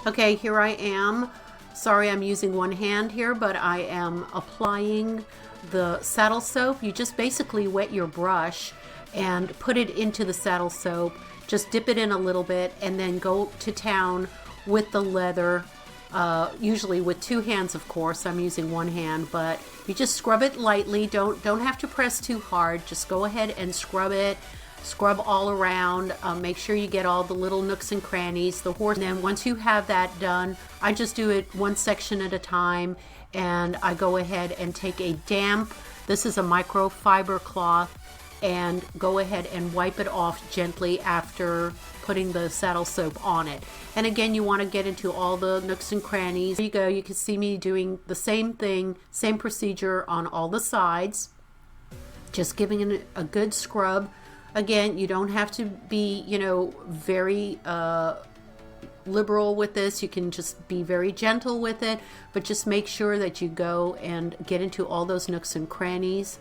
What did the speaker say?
Okay, here I am. Sorry, I'm using one hand here, but I am applying the saddle soap. You just basically wet your brush and put it into the saddle soap. Just dip it in a little bit and then go to town with the leather. Usually with two hands, of course. I'm using one hand, but you just scrub it lightly. Don't have to press too hard. Just go ahead and scrub it. Scrub all around. Make sure you get all the little nooks and crannies. The horse. And then once you have that done, I just do it one section at a time, and I go ahead and take a damp. This is a microfiber cloth, and go ahead and wipe it off gently after putting the saddle soap on it. And again, you want to get into all the nooks and crannies. There you go. You can see me doing the same thing, same procedure on all the sides. Just giving it a good scrub. Again, you don't have to be, very liberal with this. You can just be very gentle with it, but just make sure that you go and get into all those nooks and crannies.